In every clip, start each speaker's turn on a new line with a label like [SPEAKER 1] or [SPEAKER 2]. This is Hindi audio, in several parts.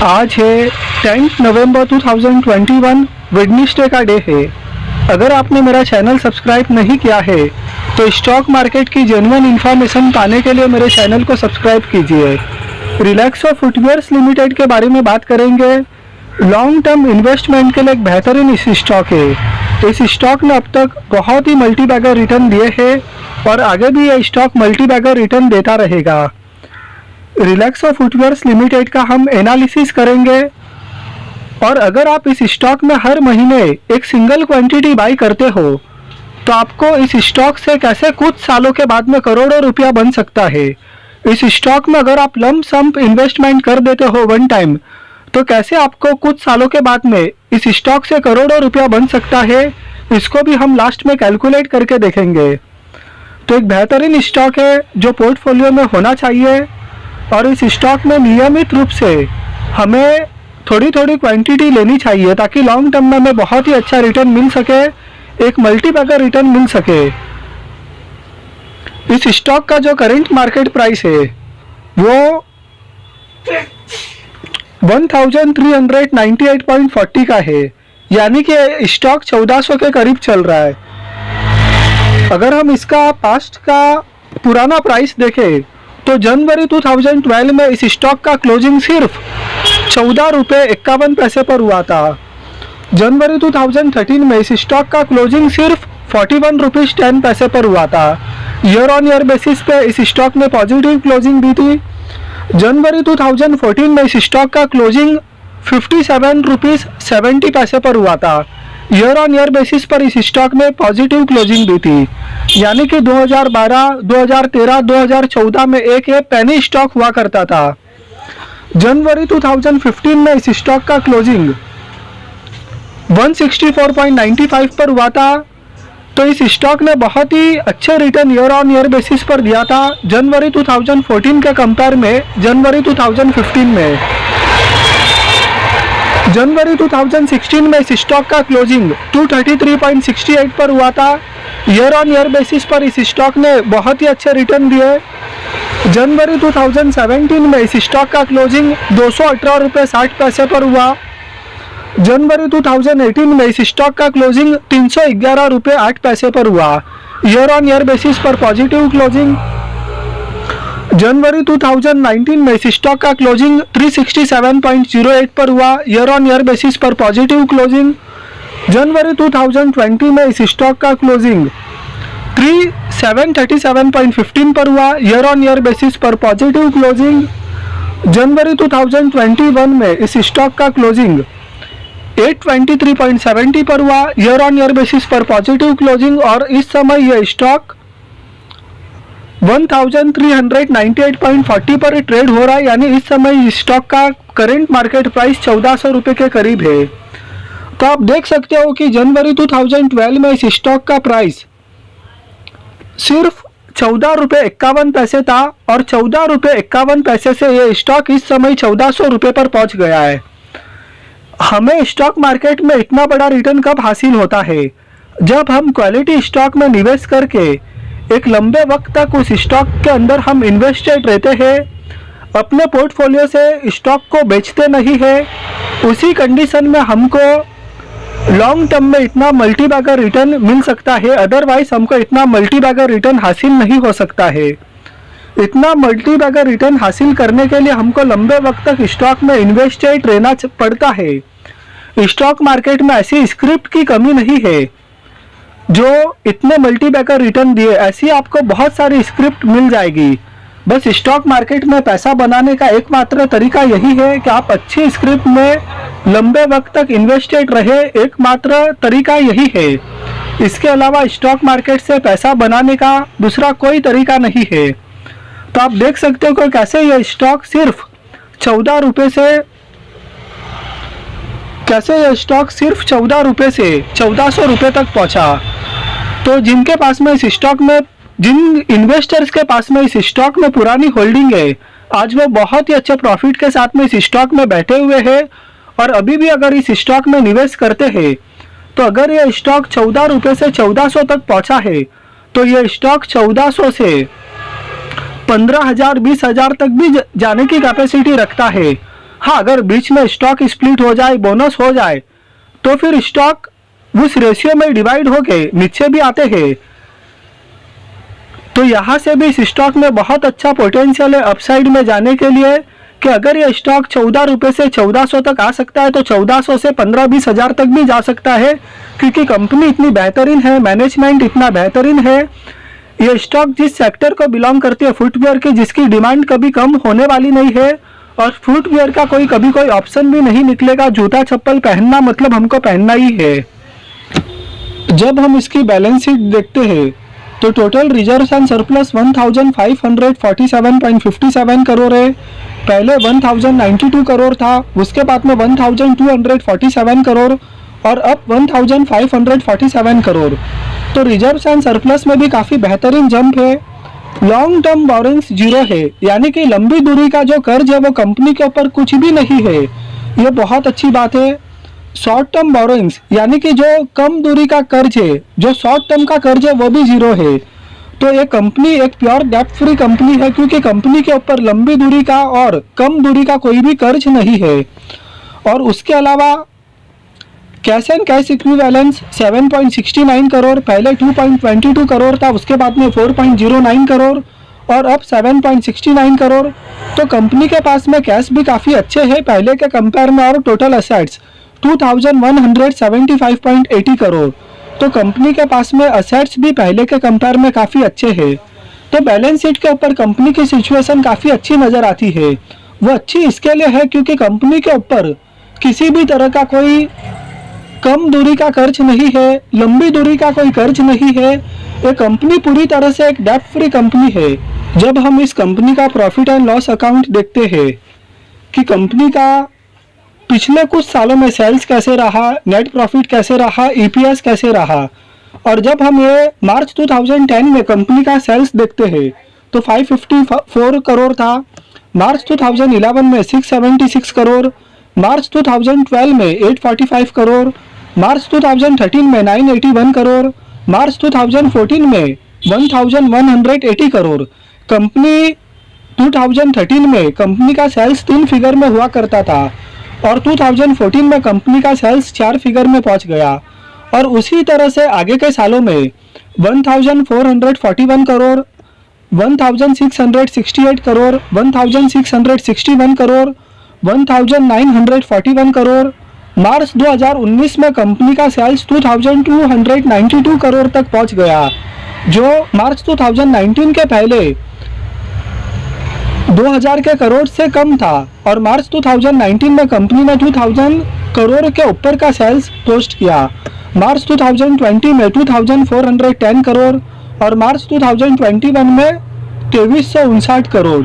[SPEAKER 1] आज है 10 नवंबर 2021 वेडनेसडे का डे है। अगर आपने मेरा चैनल सब्सक्राइब नहीं किया है तो स्टॉक मार्केट की जेन्युइन इन्फॉर्मेशन पाने के लिए मेरे चैनल को सब्सक्राइब कीजिए। रिलैक्सो फुटवियर्स लिमिटेड के बारे में बात करेंगे। लॉन्ग टर्म इन्वेस्टमेंट के लिए एक बेहतरीन स्टॉक है। इस स्टॉक ने अब तक बहुत ही मल्टीबैगर रिटर्न दिए हैं और आगे भी यह स्टॉक मल्टीबैगर रिटर्न देता रहेगा। रिलैक्सो फुटवियर्स लिमिटेड का हम एनालिसिस करेंगे और अगर आप इस स्टॉक में हर महीने एक सिंगल क्वांटिटी बाई करते हो तो आपको इस स्टॉक से कैसे कुछ सालों के बाद में करोड़ों रुपया बन सकता है। इस स्टॉक में अगर आप लंप सम इन्वेस्टमेंट कर देते हो वन टाइम तो कैसे आपको कुछ सालों के बाद में इस स्टॉक से करोड़ों रुपया बन सकता है, इसको भी हम लास्ट में कैलकुलेट करके देखेंगे। तो एक बेहतरीन स्टॉक है जो पोर्टफोलियो में होना चाहिए और इस स्टॉक में नियमित रूप से हमें थोड़ी थोड़ी क्वांटिटी लेनी चाहिए ताकि लॉन्ग टर्म में हमें बहुत ही अच्छा रिटर्न मिल सके, एक मल्टीबैगर रिटर्न मिल सके। इस स्टॉक का जो करंट मार्केट प्राइस है वो 1398.40 का है, यानी कि स्टॉक 1400 के करीब चल रहा है। अगर हम इसका पास्ट का पुराना प्राइस देखें तो जनवरी 2012 में इस स्टॉक का क्लोजिंग सिर्फ 14 रुपये 51 पैसे पर हुआ था। जनवरी 2013 में इस स्टॉक का क्लोजिंग सिर्फ 41 रुपीज़ 10 पैसे पर हुआ था। ईयर ऑन ईयर बेसिस पे इस स्टॉक में पॉजिटिव क्लोजिंग भी थी। जनवरी 2014 में इस स्टॉक का क्लोजिंग 57 रुपीज़ 70 पैसे पर हुआ था। ईयर ऑन ईयर बेसिस पर इस स्टॉक में पॉजिटिव क्लोजिंग भी थी, यानी कि 2012, 2013, 2014 में एक पेनी स्टॉक हुआ करता था। जनवरी 2015 में इस स्टॉक का क्लोजिंग 164.95 पर हुआ था। तो इस स्टॉक ने बहुत ही अच्छे return year on year basis पर दिया था जनवरी 2014 के कंपेयर में जनवरी 2015 में। जनवरी 2016 में इस स्टॉक का क्लोजिंग 233.68 पर हुआ था। ईयर ऑन ईयर बेसिस पर इस स्टॉक ने बहुत ही अच्छे रिटर्न दिए। जनवरी 2017 में इस स्टॉक का क्लोजिंग 218 रुपये 60 पैसे पर हुआ। जनवरी 2018 में इस स्टॉक का क्लोजिंग 311 रुपये 8 पैसे पर हुआ। ईयर ऑन ईयर बेसिस पर पॉजिटिव क्लोजिंग। जनवरी 2019 में इस स्टॉक का क्लोजिंग 367.08 पर हुआ। ईयर ऑन ईयर बेसिस पर पॉजिटिव क्लोजिंग। जनवरी 2020 में इस स्टॉक का क्लोजिंग 737.15 पर हुआ। ईयर ऑन ईयर बेसिस पर पॉजिटिव क्लोजिंग। जनवरी 2021 में इस स्टॉक का क्लोजिंग 823.70 पर हुआ। ईयर ऑन ईयर बेसिस पर पॉजिटिव क्लोजिंग और इस समय यह स्टॉक 1398.40 पर ट्रेड हो रहा है, यानी इस समय इस स्टॉक का करंट मार्केट प्राइस 1400 रुपये के करीब है। तो आप देख सकते हो कि जनवरी 2012 में इस स्टॉक का प्राइस सिर्फ 14 रुपये 51 पैसे था और 14 रुपये 51 पैसे से यह स्टॉक इस समय 1400 रुपये पर पहुंच गया है। हमें स्टॉक मार्केट में इतना बड़ा रिटर्न कब हासिल होता है? जब हम क्वालिटी स्टॉक में निवेश करके एक लंबे वक्त तक उस स्टॉक के अंदर हम इन्वेस्टेड रहते हैं, अपने पोर्टफोलियो से स्टॉक को बेचते नहीं है। उसी कंडीशन में हमको लॉन्ग टर्म में इतना मल्टीबैगर रिटर्न मिल सकता है, अदरवाइज हमको इतना मल्टीबैगर रिटर्न हासिल नहीं हो सकता है। इतना मल्टीबैगर रिटर्न हासिल करने के लिए हमको लंबे वक्त तक स्टॉक में इन्वेस्टेड रहना पड़ता है। स्टॉक मार्केट में ऐसी स्क्रिप्ट की कमी नहीं है जो इतने मल्टीबैगर रिटर्न दिए, ऐसी आपको बहुत सारी स्क्रिप्ट मिल जाएगी। बस स्टॉक मार्केट में पैसा बनाने का एकमात्र तरीका यही है कि आप अच्छी स्क्रिप्ट में लंबे वक्त तक इन्वेस्टेड रहे, एकमात्र तरीका यही है। इसके अलावा स्टॉक मार्केट से पैसा बनाने का दूसरा कोई तरीका नहीं है। तो आप देख सकते हो कि कैसे यह स्टॉक सिर्फ 14 रुपये से 14 रुपये से 1400 रुपये तक पहुंचा। तो जिनके पास में इस स्टॉक में, जिन इन्वेस्टर्स के पास में इस स्टॉक में पुरानी होल्डिंग है, आज वो बहुत ही अच्छे प्रॉफिट के साथ में इस स्टॉक में बैठे हुए हैं और अभी भी अगर इस स्टॉक में निवेश करते हैं तो अगर ये स्टॉक 14 रुपये से 1400 तक पहुंचा है तो ये स्टॉक 1400 से 15,000 20,000 तक भी जाने की कैपेसिटी रखता है। हाँ, अगर बीच में स्टॉक स्प्लिट हो जाए, बोनस हो जाए, तो फिर स्टॉक उस रेशियो में डिवाइड होके नीचे भी आते हैं। तो यहाँ से भी इस स्टॉक में बहुत अच्छा पोटेंशियल है अपसाइड में जाने के लिए, कि अगर ये स्टॉक 14 रुपये से 1400 तक आ सकता है तो 1400 से 15-20 हज़ार तक भी जा सकता है, क्योंकि कंपनी इतनी बेहतरीन है, मैनेजमेंट इतना बेहतरीन है। ये स्टॉक जिस सेक्टर को बिलोंग करती है, फुटवेयर की, जिसकी डिमांड कभी कम होने वाली नहीं है, और फुटवेयर का कभी कोई ऑप्शन भी नहीं निकलेगा। जूता चप्पल पहनना मतलब हमको पहनना ही है। जब हम इसकी बैलेंस शीट देखते हैं तो total reserves and surplus 1547.57 crore है। पहले 1092 करोड़ था, उसके बाद में 1247 करोड़ और अब 1547 करोड़। तो रिजर्व्स एंड सरप्लस में भी काफ़ी बेहतरीन जंप है। लॉन्ग टर्म बोरिंग्स जीरो है, यानी कि लंबी दूरी का जो कर्ज है वो कंपनी के ऊपर कुछ भी नहीं है, ये बहुत अच्छी बात है। शॉर्ट टर्म बोरोइंग्स यानी कि जो कम दूरी का कर्ज है, जो शॉर्ट टर्म का कर्ज है वो भी जीरो है। तो ये कंपनी एक प्योर डेट फ्री कंपनी है, क्योंकि कंपनी के ऊपर लंबी दूरी का और कम दूरी का कोई भी कर्ज नहीं है। और उसके अलावा cash and cash equivalence 7.69 crore, पहले 2.22 करोड़ था, उसके बाद में 4.09 करोड़ और अब 7.69 करोड़। तो कंपनी के पास में कैश भी काफ़ी अच्छे हैं पहले के कंपेयर में, और टोटल असेट्स 2175.80 करोड़। तो कंपनी के पास में असेट्स भी पहले के कंपेयर में काफ़ी अच्छे हैं। तो बैलेंस शीट के ऊपर कंपनी की सिचुएशन काफ़ी अच्छी नज़र आती है। वो अच्छी इसके लिए है क्योंकि कंपनी के ऊपर किसी भी तरह का कोई कम दूरी का कर्ज नहीं है, लंबी दूरी का कोई कर्ज नहीं है। ये कंपनी पूरी तरह से एक डेट फ्री कंपनी है। जब हम इस कंपनी का प्रॉफिट एंड लॉस अकाउंट देखते हैं कि कंपनी का पिछले कुछ सालों में सेल्स कैसे रहा, नेट प्रॉफिट कैसे रहा, ईपीएस कैसे रहा, और जब हम ये मार्च 2010 में कंपनी का सेल्स देखते हैं तो 554 करोड़ था, मार्च 2011 में 676 करोड़, मार्च 2012 में 845 करोड़, मार्च 2013 में 981 करोड़, मार्च 2014 में 1180 करोड़। कंपनी 2013 में कंपनी का सेल्स 3 फिगर में हुआ करता था और 2014 में कंपनी का सेल्स 4 फिगर में पहुंच गया। और उसी तरह से आगे के सालों में 1441 करोड़, 1668 करोड़, 1661 करोड़, 1941 करोड़। मार्च 2019 में कंपनी का सेल्स 2292 करोड़ तक पहुंच गया, जो मार्च 2019 के पहले 2000 के करोड़ से कम था। और मार्च 2019 में कंपनी ने 2000 करोड़ के ऊपर का सेल्स पोस्ट किया। मार्च 2020 में 2410 करोड़ और मार्च 2021 में 2359 करोड़।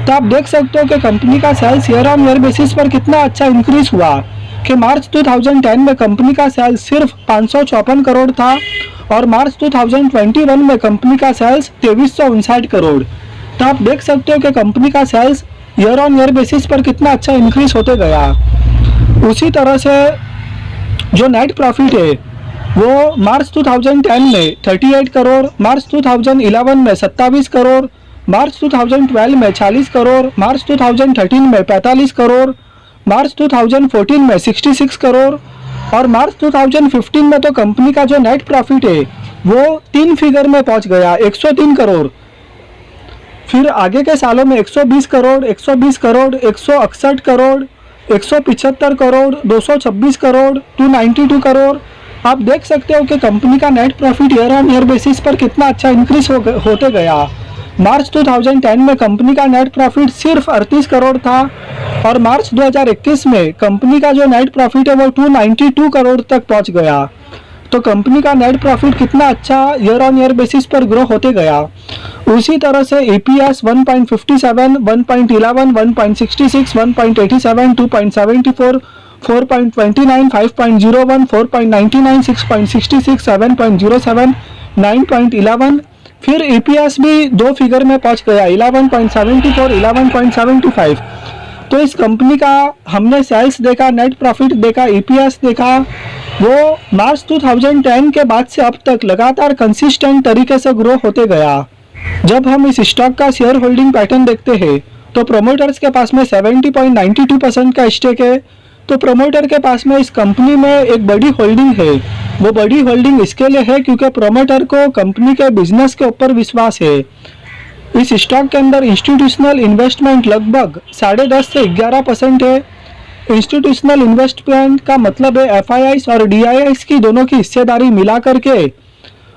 [SPEAKER 1] तो आप देख सकते हो कि कंपनी का sales year on year basis पर कितना अच्छा इंक्रीज हुआ, कि मार्च 2010 में कंपनी का सेल्स सिर्फ 554 करोड़ था और मार्च 2021 में कंपनी का सेल्स 2359 करोड़। तो आप देख सकते हो कि कंपनी का sales year on year basis पर कितना अच्छा इंक्रीज होते गया। उसी तरह से जो नेट प्रॉफिट है वो मार्च 2010 में 38 करोड़, मार्च 2011 में 27 करोड़, मार्च 2012 में 40 करोड़, मार्च 2013 में 45 करोड़, मार्च 2014 में 66 करोड़ और मार्च 2015 में तो कंपनी का जो नेट प्रॉफिट है वो 3 फिगर में पहुंच गया, 103 करोड़। फिर आगे के सालों में 120 करोड़, 120 करोड़, 168 करोड़, 175 करोड़, 226 करोड़, 292 करोड़। आप देख सकते हो कि कंपनी का net profit year on year basis पर कितना अच्छा इंक्रीज होते गया। मार्च 2010 में कंपनी का नेट प्रॉफिट सिर्फ 38 करोड़ था और मार्च 2021 में कंपनी का जो नेट प्रॉफिट है वो 292 करोड़ तक पहुंच गया। तो कंपनी का नेट प्रॉफिट कितना अच्छा ईयर ऑन ईयर बेसिस पर ग्रो होते गया। उसी तरह से ईपीएस 1.57, 1.11, 1.66, 1.87, 2.74, 4.29, 5.01, 4.99, 6.66, 7.07, 9.11। फिर ईपीएस भी 2 फिगर में पहुंच गया, 11.74, 11.75। तो इस कंपनी का हमने सेल्स देखा, नेट प्रॉफिट देखा, ईपीएस देखा, वो मार्च 2010 के बाद से अब तक लगातार कंसिस्टेंट तरीके से ग्रो होते गया। जब हम इस स्टॉक का शेयर होल्डिंग पैटर्न देखते हैं तो प्रोमोटर्स के पास में 70.92% का स्टेक है। तो प्रोमोटर के पास में इस कंपनी में एक बड़ी होल्डिंग है। वो बड़ी होल्डिंग इसके लिए है क्योंकि प्रोमोटर को कंपनी के बिजनेस के ऊपर विश्वास है। इस स्टॉक के अंदर इंस्टीट्यूशनल इन्वेस्टमेंट लगभग 10.5 से 11% है। इंस्टीट्यूशनल इन्वेस्टमेंट का मतलब है FIIs और DIIs की दोनों की हिस्सेदारी मिला करके,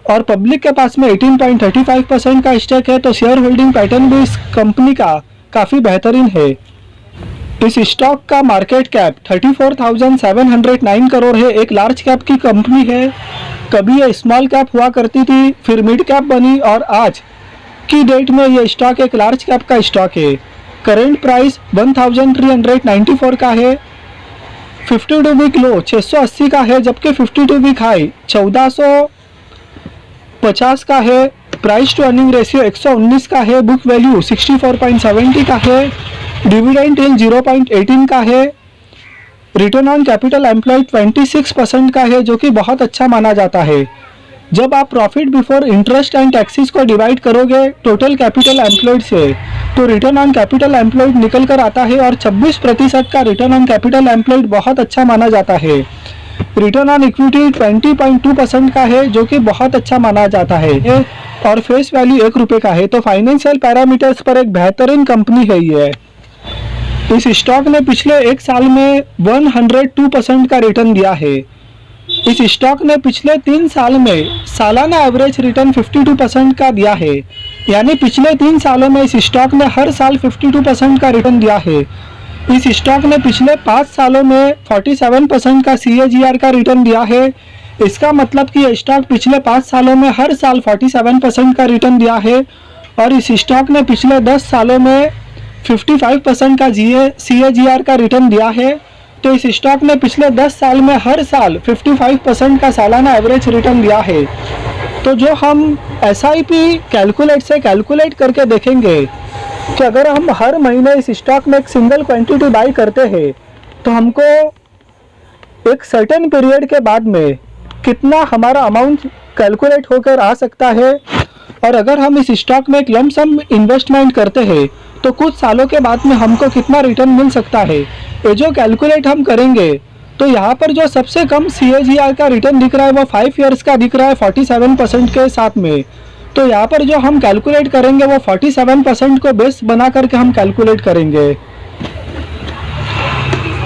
[SPEAKER 1] और पब्लिक के पास में 18.35% का स्टेक है। तो शेयर होल्डिंग पैटर्न भी इस कंपनी का काफ़ी बेहतरीन है। इस स्टॉक का मार्केट कैप 34,709 करोड़ है। एक लार्ज कैप की कंपनी है। कभी ये स्मॉल कैप हुआ करती थी, फिर मिड कैप बनी, और आज की डेट में ये स्टॉक एक लार्ज कैप का स्टॉक है। करेंट प्राइस 1394 का है। 52 वीक लो 680 का है, जबकि 52 वीक हाई 1450 का है। प्राइस टू अर्निंग रेशियो 119 का है। बुक वैल्यू 64.70 का है। डिविडेंड यील्ड 0.18 का है। रिटर्न ऑन कैपिटल एम्प्लॉयड 26% का है, जो कि बहुत अच्छा माना जाता है। जब आप profit before interest and taxes को डिवाइड करोगे टोटल कैपिटल एम्प्लॉयड से, तो रिटर्न ऑन कैपिटल एम्प्लॉयड निकल कर आता है, और 26% का रिटर्न ऑन कैपिटल एम्प्लॉयड बहुत अच्छा माना जाता है। रिटर्न ऑन इक्विटी 20.2% का है, जो कि बहुत अच्छा माना जाता है, और फेस वैल्यू 1 रुपये का है। तो फाइनेंशियल पैरामीटर्स पर एक बेहतरीन कंपनी है ये। इस स्टॉक ने पिछले एक साल में 102% का रिटर्न दिया है। इस स्टॉक ने पिछले 3 साल में सालाना एवरेज रिटर्न 52% का दिया है। यानी पिछले 3 सालों में इस स्टॉक ने हर साल 52% का रिटर्न दिया है। इस स्टॉक ने पिछले 5 सालों में 47% का CAGR का रिटर्न दिया है। इसका मतलब कि यह स्टॉक पिछले 5 सालों में हर साल 47% का रिटर्न दिया है, और इस स्टॉक ने पिछले 10 सालों में 55% का CAGR का रिटर्न दिया है। तो इस स्टॉक ने पिछले 10 साल में हर साल 55% का सालाना एवरेज रिटर्न दिया है। तो जो हम SIP कैलकुलेट से कैलकुलेट करके देखेंगे कि अगर हम हर महीने इस स्टॉक में एक सिंगल क्वांटिटी बाई करते हैं, तो हमको एक सर्टेन पीरियड के बाद में कितना हमारा अमाउंट कैलकुलेट होकर आ सकता है, और अगर हम इस स्टॉक में एक लमसम इन्वेस्टमेंट करते हैं तो कुछ सालों के बाद में हमको कितना रिटर्न मिल सकता है, ये जो कैलकुलेट हम करेंगे, तो यहाँ पर जो सबसे कम CAGR का रिटर्न दिख रहा है वो 5 ईयर्स का दिख रहा है 47% के साथ में। तो यहाँ पर जो हम कैलकुलेट करेंगे वो 47% को बेस बना करके हम कैलकुलेट करेंगे।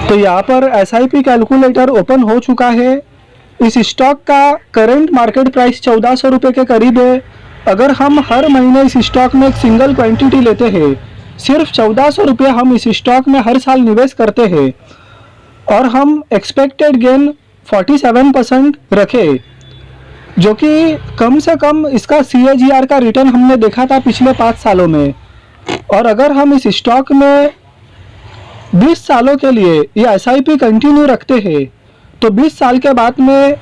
[SPEAKER 1] तो यहाँ पर SIP कैलकुलेटर ओपन हो चुका है। इस स्टॉक का करंट मार्केट प्राइस 1400 रुपये के करीब है। अगर हम हर महीने इस स्टॉक में एक सिंगल क्वांटिटी लेते हैं, सिर्फ 1400 रुपये हम इस स्टॉक में हर साल निवेश करते हैं, और हम एक्सपेक्टेड गेन 47% रखें, जो कि कम से कम इसका CAGR का रिटर्न हमने देखा था पिछले 5 सालों में। और अगर हम इस स्टॉक में 20 सालों के लिए ये SIP कंटिन्यू रखते हैं, तो 20 साल के बाद में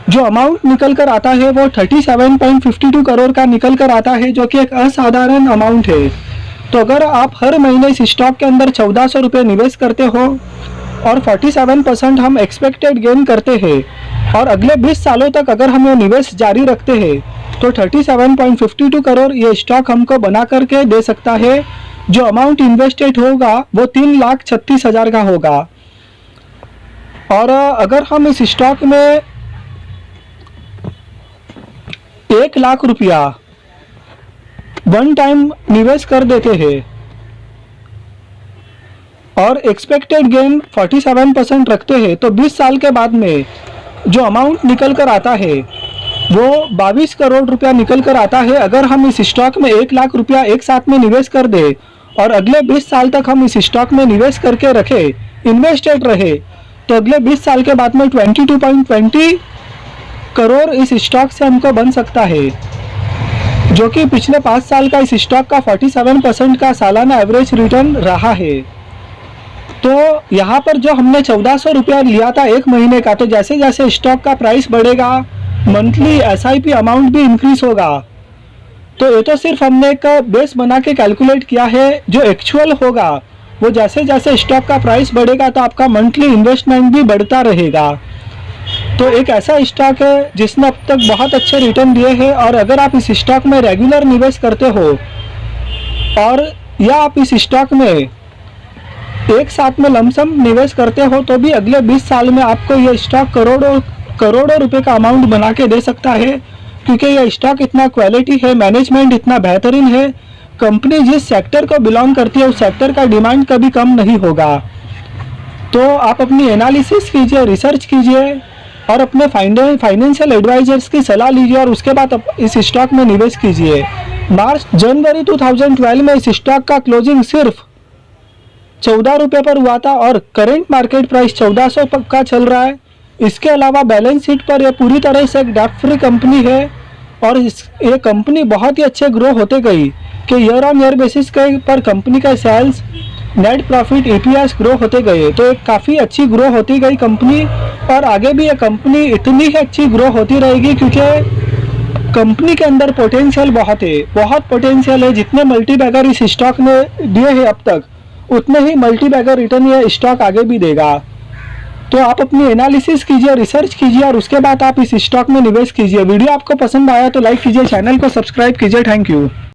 [SPEAKER 1] जो अमाउंट निकल कर आता है वो 37.52 करोड़ का निकल कर आता है, जो कि एक असाधारण अमाउंट है। तो अगर आप हर महीने इस स्टॉक के अंदर 1400 रुपये निवेश करते हो और 47% हम एक्सपेक्टेड गेन करते हैं, और अगले 20 सालों तक अगर हम ये निवेश जारी रखते हैं, तो 37.52 करोड़ ये स्टॉक हमको बना करके दे सकता है। जो अमाउंट इन्वेस्टेड होगा वो 3,36,000 का होगा। और अगर हम इस स्टॉक में 1 लाख रुपया वन टाइम निवेश कर देते हैं और एक्सपेक्टेड गेन 47% रखते हैं, तो 20 साल के बाद में जो अमाउंट निकल कर आता है वो 22 करोड़ रुपया निकल कर आता है। अगर हम इस स्टॉक में 1 लाख रुपया एक साथ में निवेश कर दे और अगले 20 साल तक हम इस स्टॉक में निवेश करके रखे, इन्वेस्टेड रहे, तो अगले 20 साल के बाद में 22.20 करोड़ इस स्टॉक से हमको बन सकता है, जो कि पिछले 5 साल का इस स्टॉक का 47% का सालाना एवरेज रिटर्न रहा है। तो यहाँ पर जो हमने 1400 रुपया लिया था एक महीने का, तो जैसे जैसे स्टॉक का प्राइस बढ़ेगा मंथली SIP अमाउंट भी इंक्रीज होगा। तो ये तो सिर्फ हमने एक बेस बना के कैलकुलेट किया है, जो एक्चुअल होगा वो जैसे जैसे स्टॉक का प्राइस बढ़ेगा तो आपका मंथली इन्वेस्टमेंट भी बढ़ता रहेगा। तो एक ऐसा स्टॉक है जिसने अब तक बहुत अच्छे रिटर्न दिए हैं, और अगर आप इस स्टॉक में रेगुलर निवेश करते हो और या आप इस स्टॉक में एक साथ में लमसम निवेश करते हो तो भी अगले 20 साल में आपको यह स्टॉक करोड़ों रुपए का अमाउंट बना के दे सकता है, क्योंकि यह स्टॉक इतना क्वालिटी है, मैनेजमेंट इतना बेहतरीन है, कंपनी जिस सेक्टर को बिलोंग करती है उस सेक्टर का डिमांड कभी कम नहीं होगा। तो आप अपनी एनालिसिस कीजिए, रिसर्च कीजिए और अपने फाइनेंशियल एडवाइजर्स की सलाह लीजिए और उसके बाद इस स्टॉक में निवेश कीजिए। जनवरी 2012 में इस स्टॉक का क्लोजिंग सिर्फ 14 रुपये पर हुआ था और करेंट मार्केट प्राइस 1400 का चल रहा है। इसके अलावा बैलेंस शीट पर यह पूरी तरह से एक डेब्ट फ्री कंपनी है और ये कंपनी बहुत ही अच्छे ग्रो होते गई कि ईयर ऑन ईयर बेसिस पर कंपनी का sales, net profit, EPS grow होते गए। तो एक काफ़ी अच्छी ग्रो होती गई कंपनी और आगे भी ये कंपनी इतनी ही अच्छी ग्रो होती रहेगी, क्योंकि कंपनी के अंदर पोटेंशियल बहुत पोटेंशियल है। जितने मल्टीबैगर इस स्टॉक ने दिए हैं अब तक, उतने ही मल्टीबैगर रिटर्न ये स्टॉक आगे भी देगा। तो आप अपनी एनालिसिस कीजिए, रिसर्च कीजिए और उसके बाद आप इस स्टॉक में निवेश कीजिए। वीडियो आपको पसंद आया तो लाइक कीजिए, चैनल को सब्सक्राइब कीजिए। Thank you.